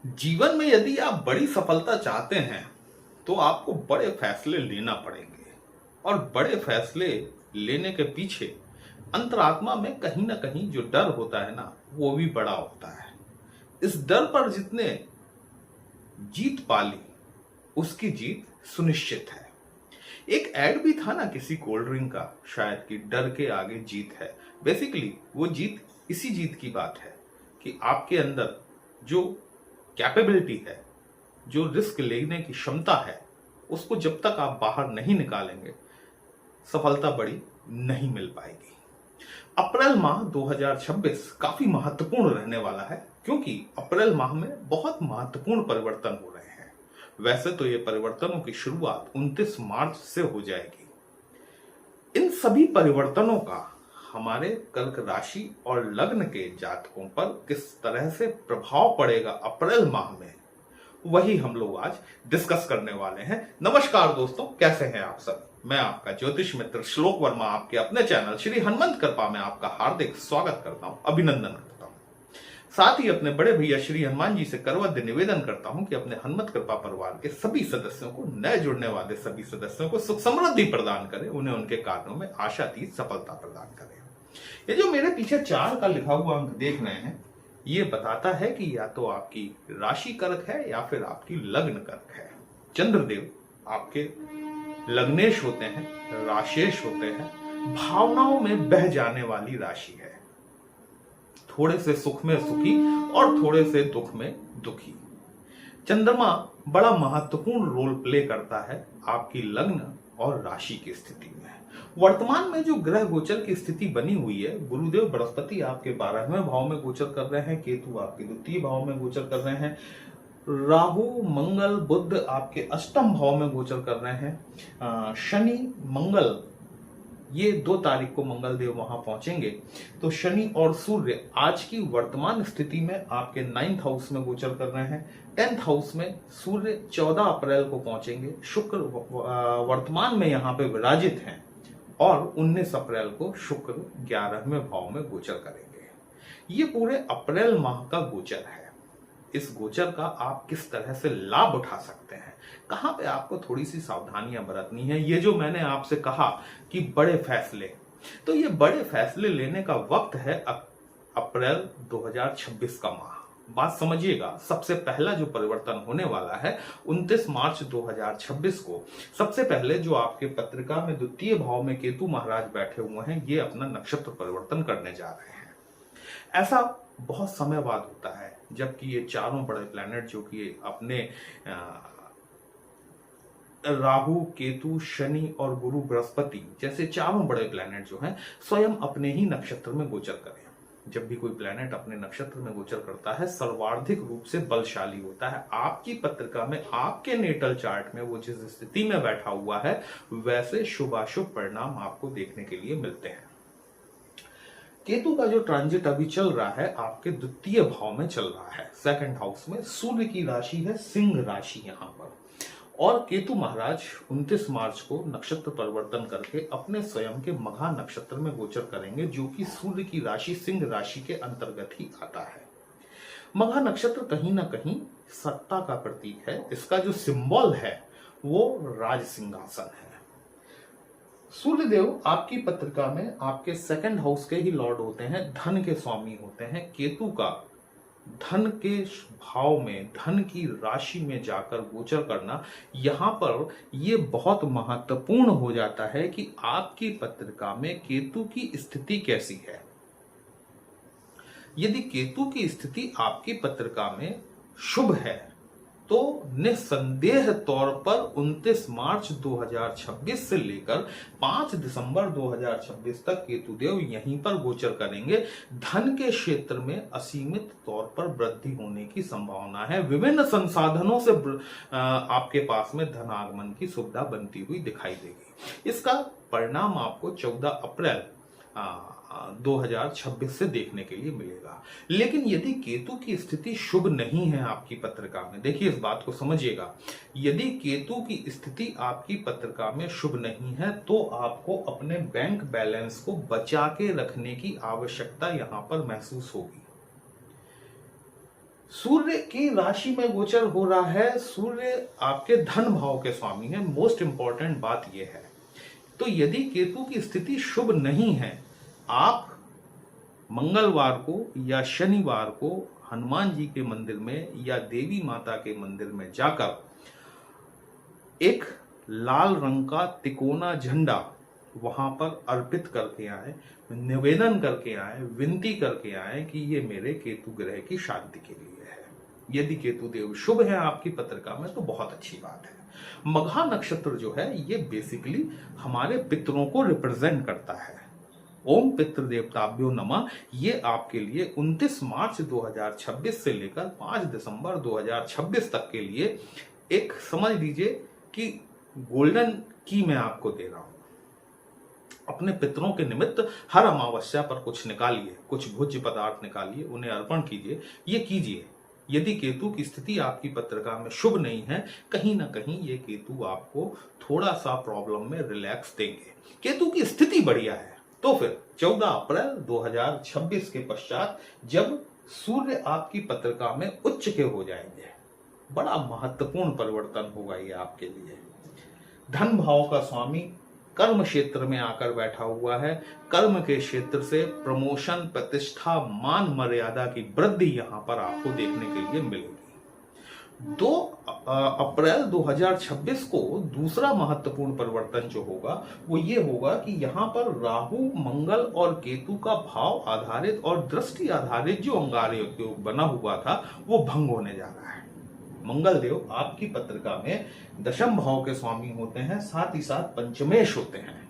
जीवन में यदि आप बड़ी सफलता चाहते हैं तो आपको बड़े फैसले लेना पड़ेंगे और बड़े फैसले लेने के पीछे अंतरात्मा में कहीं ना कहीं जो डर होता है ना वो भी बड़ा होता है। इस डर पर जितने जीत पाली उसकी जीत सुनिश्चित है। एक ऐड भी था ना किसी कोल्ड ड्रिंक का, शायद कि डर के आगे जीत है। बेसिकली वो जीत इसी जीत की बात है कि आपके अंदर जो कैपेबिलिटी है, जो रिस्क लेने की क्षमता है, उसको जब तक आप बाहर नहीं निकालेंगे सफलता बड़ी नहीं मिल पाएगी। अप्रैल माह 2026 काफी महत्वपूर्ण रहने वाला है क्योंकि अप्रैल माह में बहुत महत्वपूर्ण परिवर्तन हो रहे हैं। वैसे तो ये परिवर्तनों की शुरुआत 29 मार्च से हो जाएगी। इन सभी परिवर्तनों का हमारे कर्क राशि और लग्न के जातकों पर किस तरह से प्रभाव पड़ेगा अप्रैल माह में, वही हम लोग आज डिस्कस करने वाले हैं। नमस्कार दोस्तों, कैसे हैं आप सब। मैं आपका ज्योतिष मित्र श्लोक वर्मा आपके अपने चैनल श्री हनुमंत कृपा में आपका हार्दिक स्वागत करता हूं, अभिनंदन करता हूं। साथ ही अपने बड़े भैया श्री हनुमान जी से करवद्य निवेदन करता हूं कि अपने हनुमत कृपा परिवार के सभी सदस्यों को, नए जुड़ने वाले सभी सदस्यों को सुख समृद्धि प्रदान करें, उन्हें उनके कार्यों में आशातीत सफलता प्रदान करें। ये जो मेरे पीछे 4 का लिखा हुआ अंक देख रहे हैं, ये बताता है कि या तो आपकी राशि कर्क है या फिर आपकी लग्न कर्क है। चंद्रदेव आपके लग्नेश होते हैं, राशेश होते हैं, भावनाओं में बह जाने वाली राशि है। थोड़े से सुख में सुखी और थोड़े से दुख में दुखी। चंद्रमा बड़ा महत्वपूर्ण रोल प्ले करता है आपकी लग्न और राशि की स्थिति में। वर्तमान में जो ग्रह गोचर की स्थिति बनी हुई है, गुरुदेव बृहस्पति आपके 12वें भाव में गोचर कर रहे हैं, केतु आपके द्वितीय भाव में गोचर कर रहे हैं, राहु मंगल बुध आपके अष्टम भाव में गोचर कर रहे हैं, शनि मंगल, ये 2 तारीख को मंगल देव वहां पहुंचेंगे। तो शनि और सूर्य आज की वर्तमान स्थिति में आपके 9th हाउस में गोचर कर रहे हैं। 10th हाउस में सूर्य 14 अप्रैल को पहुंचेंगे। शुक्र वर्तमान में यहां पे विराजित हैं और 19 अप्रैल को शुक्र 11वें भाव में गोचर करेंगे। ये पूरे अप्रैल माह का गोचर है। इस गोचर का आप किस तरह से लाभ उठा सकते हैं, कहां पे आपको थोड़ी सी सावधानियां बरतनी है। ये जो मैंने आपसे कहा कि बड़े फैसले, तो ये बड़े फैसले लेने का वक्त है अप्रैल 2026 का माह। बात समझिएगा, सबसे पहला जो परिवर्तन होने वाला है 29 मार्च 2026 को, सबसे पहले जो आपके पत्रिका में द्वितीय भाव में केतु महाराज बैठे हुए हैं, ये अपना नक्षत्र परिवर्तन करने जा रहे हैं। ऐसा बहुत समय बाद होता है जबकि ये चारों बड़े प्लैनेट जो कि अपने राहु केतु शनि और गुरु बृहस्पति जैसे चारों बड़े प्लैनेट जो हैं स्वयं अपने ही नक्षत्र में गोचर करें। जब भी कोई प्लैनेट अपने नक्षत्र में गोचर करता है सर्वाधिक रूप से बलशाली होता है। आपकी पत्रिका में, आपके नेटल चार्ट में वो जिस स्थिति में बैठा हुआ है वैसे शुभाशुभ परिणाम आपको देखने के लिए मिलते हैं। केतु का जो ट्रांजिट अभी चल रहा है आपके द्वितीय भाव में चल रहा है, 2nd हाउस में। सूर्य की राशि है सिंह राशि यहां पर, और केतु महाराज 29 मार्च को नक्षत्र परिवर्तन करके अपने स्वयं के मघा नक्षत्र में गोचर करेंगे, जो कि सूर्य की राशि सिंह राशि के अंतर्गत ही आता है। मघा नक्षत्र कहीं ना कहीं सत्ता का प्रतीक है। इसका जो सिंबल है वो राज सिंहासन है। सूर्यदेव आपकी पत्रिका में आपके 2nd हाउस के ही लॉर्ड होते हैं, धन के स्वामी होते हैं। केतु का धन के भाव में, धन की राशि में जाकर गोचर करना, यहां पर यह बहुत महत्वपूर्ण हो जाता है कि आपकी पत्रिका में केतु की स्थिति कैसी है। यदि केतु की स्थिति आपकी पत्रिका में शुभ है तो निस्संदेह तौर पर 29 मार्च 2026 से लेकर 5 दिसंबर 2026 तक केतुदेव यहीं पर गोचर करेंगे। धन के क्षेत्र में असीमित तौर पर वृद्धि होने की संभावना है। विभिन्न संसाधनों से आपके पास में धन आगमन की सुविधा बनती हुई दिखाई देगी। इसका परिणाम आपको 14 अप्रैल 2026 से देखने के लिए मिलेगा। लेकिन यदि केतु की स्थिति शुभ नहीं है आपकी पत्रिका में, देखिए इस बात को समझिएगा, यदि केतु की स्थिति आपकी पत्रिका में शुभ नहीं है तो आपको अपने बैंक बैलेंस को बचा के रखने की आवश्यकता यहां पर महसूस होगी। सूर्य की राशि में गोचर हो रहा है, सूर्य आपके धन भाव के स्वामी है। मोस्ट इंपॉर्टेंट बात यह है। तो यदि केतु की स्थिति शुभ नहीं है, आप मंगलवार को या शनिवार को हनुमान जी के मंदिर में या देवी माता के मंदिर में जाकर एक लाल रंग का तिकोना झंडा वहां पर अर्पित करके आए, निवेदन करके आए, विनती करके आए कि ये मेरे केतु ग्रह की शांति के लिए है। यदि केतु देव शुभ है आपकी पत्रिका में तो बहुत अच्छी बात है। मघा नक्षत्र जो है ये बेसिकली हमारे पितरों को रिप्रेजेंट करता है। ओम पितृ देवताभ्यो नमः। ये आपके लिए 29 मार्च 2026 से लेकर 5 दिसंबर 2026 तक के लिए एक समझ लीजिए कि गोल्डन की मैं आपको दे रहा हूं। अपने पितरों के निमित्त हर अमावस्या पर कुछ निकालिए, कुछ भोज्य पदार्थ निकालिए, उन्हें अर्पण कीजिए। ये कीजिए। यदि केतु की स्थिति आपकी पत्रिका में शुभ नहीं है, कहीं ना कहीं ये केतु आपको थोड़ा सा प्रॉब्लम में रिलैक्स देंगे। केतु की स्थिति बढ़िया है तो फिर 14 अप्रैल 2026 के पश्चात जब सूर्य आपकी पत्रिका में उच्च के हो जाएंगे, बड़ा महत्वपूर्ण परिवर्तन होगा ये आपके लिए। धन भाव का स्वामी कर्म क्षेत्र में आकर बैठा हुआ है। कर्म के क्षेत्र से प्रमोशन, प्रतिष्ठा, मान मर्यादा की वृद्धि यहां पर आपको देखने के लिए मिलेगी। 2 अप्रैल 2026 को दूसरा महत्वपूर्ण परिवर्तन जो होगा वो ये होगा कि यहां पर राहु, मंगल और केतु का भाव आधारित और दृष्टि आधारित जो अंगारक योग बना हुआ था वो भंग होने जा रहा है। मंगल देव आपकी पत्रिका में दशम भाव के स्वामी होते हैं, साथ ही साथ पंचमेश होते हैं।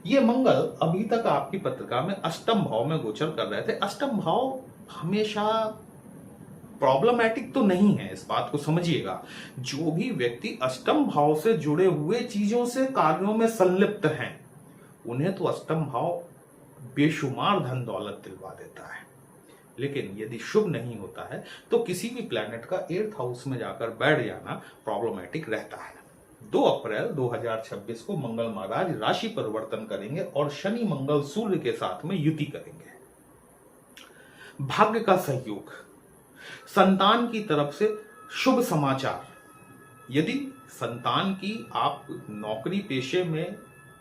ये मंगल अभी तक आपकी पत्रिका में अष्टम भाव में गोचर कर रहे थे। अष्टम भाव हमेशा प्रॉब्लमैटिक तो नहीं है, इस बात को समझिएगा। जो भी व्यक्ति अष्टम भाव से जुड़े हुए चीजों से, कार्यों में संलिप्त हैं, उन्हें तो अष्टम भाव बेशुमार धन दौलत दिलवा देता है। लेकिन यदि शुभ नहीं होता है तो किसी भी प्लैनेट का 8th हाउस में जाकर बैठ जाना प्रॉब्लमैटिक रहता है। 2 अप्रैल 2026 को मंगल महाराज राशि परिवर्तन करेंगे और शनि मंगल सूर्य के साथ में युति करेंगे। भाग्य का सहयोग, संतान की तरफ से शुभ समाचार। यदि संतान की आप नौकरी पेशे में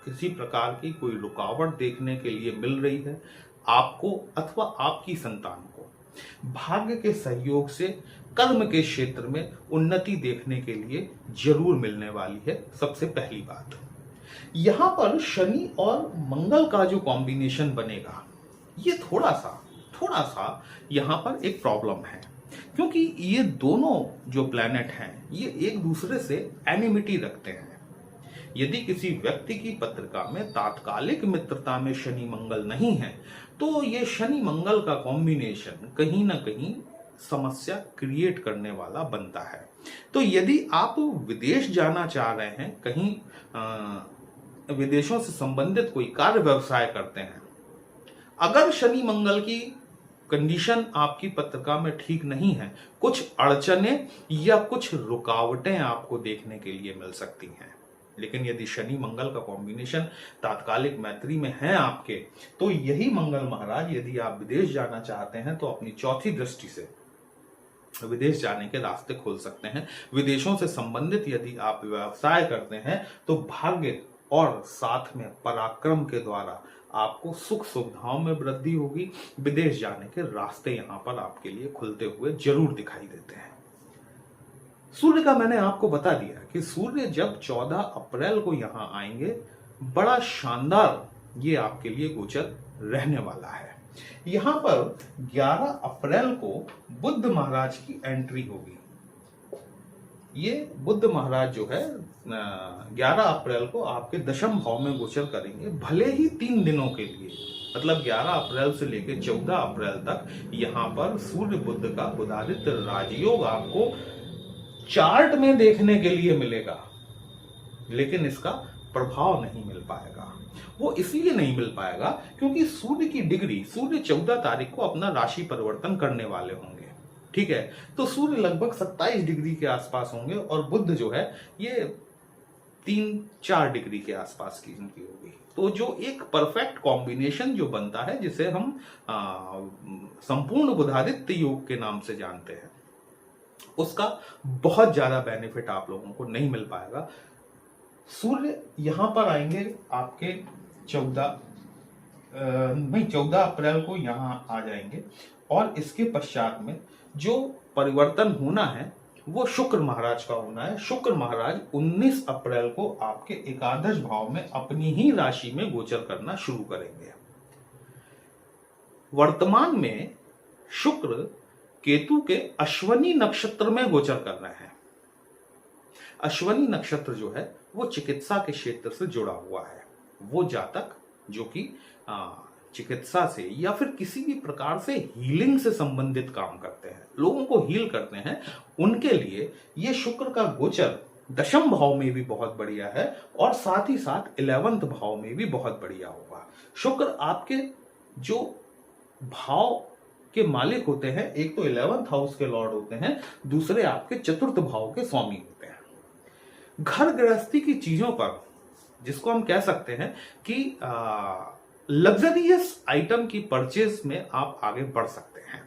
किसी प्रकार की कोई रुकावट देखने के लिए मिल रही है आपको अथवा आपकी संतान को, भाग्य के सहयोग से कर्म के क्षेत्र में उन्नति देखने के लिए जरूर मिलने वाली है। सबसे पहली बात, यहां पर शनि और मंगल का जो कॉम्बिनेशन बनेगा ये थोड़ा सा यहां पर एक प्रॉब्लम है, क्योंकि ये दोनों जो प्लैनेट हैं ये एक दूसरे से एनिमिटी रखते हैं। यदि किसी व्यक्ति की पत्रिका में तात्कालिक मित्रता में शनि मंगल नहीं है तो ये शनि मंगल का कॉम्बिनेशन कहीं ना कहीं समस्या क्रिएट करने वाला बनता है। तो यदि आप विदेश जाना चाह रहे हैं, कहीं विदेशों से संबंधित कोई कार्य व्यवसाय करते हैं, अगर शनि मंगल की कंडीशन आपकी पत्रिका में ठीक नहीं है, कुछ अड़चने या कुछ रुकावटें आपको देखने के लिए मिल सकती हैं। लेकिन यदि शनि मंगल का कॉम्बिनेशन तात्कालिक मैत्री में है आपके, तो यही मंगल महाराज यदि आप विदेश जाना चाहते हैं तो अपनी चौथी दृष्टि से विदेश जाने के रास्ते खोल सकते हैं। विदेशों से संबंधित यदि आप व्यवसाय करते हैं तो भाग्य और साथ में पराक्रम के द्वारा आपको सुख सुविधाओं में वृद्धि होगी। विदेश जाने के रास्ते यहां पर आपके लिए खुलते हुए जरूर दिखाई देते हैं। सूर्य का मैंने आपको बता दिया कि सूर्य जब 14 अप्रैल को यहां आएंगे, बड़ा शानदार ये आपके लिए गोचर रहने वाला है। यहां पर 11 अप्रैल को बुद्ध महाराज की एंट्री होगी। ये बुद्ध महाराज जो है 11 अप्रैल को आपके दशम भाव में गोचर करेंगे, भले ही 3 दिनों के लिए, मतलब 11 अप्रैल से लेकर 14 अप्रैल तक यहां पर सूर्य बुद्ध का बुधादित्य राजयोग आपको चार्ट में देखने के लिए मिलेगा, लेकिन इसका प्रभाव नहीं मिल पाएगा। वो इसलिए नहीं मिल पाएगा क्योंकि सूर्य की डिग्री, सूर्य 14 तारीख को अपना राशि परिवर्तन करने वाले होंगे, ठीक है। तो सूर्य लगभग 27 डिग्री के आसपास होंगे और बुध जो है ये 3-4 डिग्री के आसपास की इनकी होगी। तो जो एक परफेक्ट कॉम्बिनेशन जो बनता है, जिसे हम संपूर्ण बुधादित्य योग के नाम से जानते हैं, उसका बहुत ज्यादा बेनिफिट आप लोगों को नहीं मिल पाएगा। सूर्य यहां पर आएंगे आपके 14 अप्रैल को यहां आ जाएंगे, और इसके पश्चात में जो परिवर्तन होना है वो शुक्र महाराज का होना है। शुक्र महाराज 19 अप्रैल को आपके एकादश भाव में अपनी ही राशि में गोचर करना शुरू करेंगे। वर्तमान में शुक्र केतु के अश्वनी नक्षत्र में गोचर कर रहे हैं। अश्वनी नक्षत्र जो है वो चिकित्सा के क्षेत्र से जुड़ा हुआ है। वो जातक जो कि चिकित्सा से या फिर किसी भी प्रकार से हीलिंग से संबंधित काम करते हैं, लोगों को हील करते हैं, उनके लिए ये शुक्र का गोचर दशम भाव में भी बहुत बढ़िया है और साथ ही साथ 11वें भाव में भी बहुत बढ़िया होगा। शुक्र आपके जो भाव के मालिक होते हैं, एक तो 11th हाउस के लॉर्ड होते हैं, दूसरे आपके चतुर्थ भाव के स्वामी होते हैं। घर गृहस्थी की चीजों पर, जिसको हम कह सकते हैं कि लग्जरियस आइटम की परचेज में आप आगे बढ़ सकते हैं।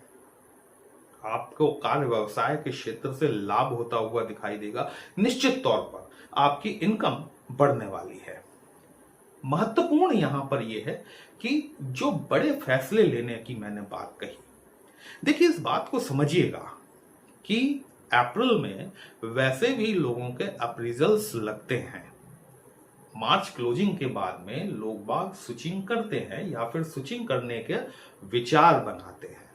आपको कार्य व्यवसाय के क्षेत्र से लाभ होता हुआ दिखाई देगा। निश्चित तौर पर आपकी इनकम बढ़ने वाली है। महत्वपूर्ण यहां पर यह है कि जो बड़े फैसले लेने की मैंने बात कही, देखिए इस बात को समझिएगा कि अप्रैल में वैसे भी लोगों के अप्रेजल्स लगते हैं। मार्च क्लोजिंग के बाद में लोग बाग स्विचिंग करते हैं या फिर स्विचिंग करने के विचार बनाते हैं।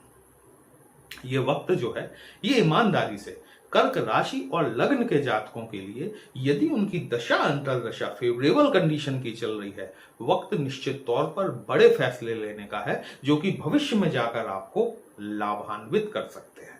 ये वक्त जो है ये ईमानदारी से कर्क राशि और लग्न के जातकों के लिए, यदि उनकी दशा अंतर्दशा फेवरेबल कंडीशन की चल रही है, वक्त निश्चित तौर पर बड़े फैसले लेने का है जो कि भविष्य में जाकर आपको लाभान्वित कर सकते हैं।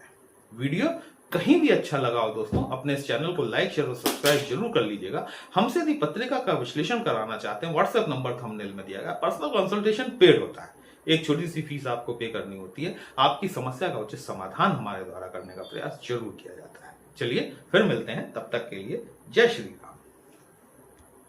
वीडियो कहीं भी अच्छा लगा हो दोस्तों, अपने इस चैनल को लाइक शेयर और सब्सक्राइब जरूर कर लीजिएगा। हमसे यदि पत्रिका का विश्लेषण कराना चाहते हैं, व्हाट्सएप नंबर थंबनेल में दिया गया। पर्सनल कंसल्टेशन पेड होता है, एक छोटी सी फीस आपको पे करनी होती है। आपकी समस्या का उचित समाधान हमारे द्वारा करने का प्रयास जरूर किया जाता है। चलिए फिर मिलते हैं, तब तक के लिए जय श्री राम।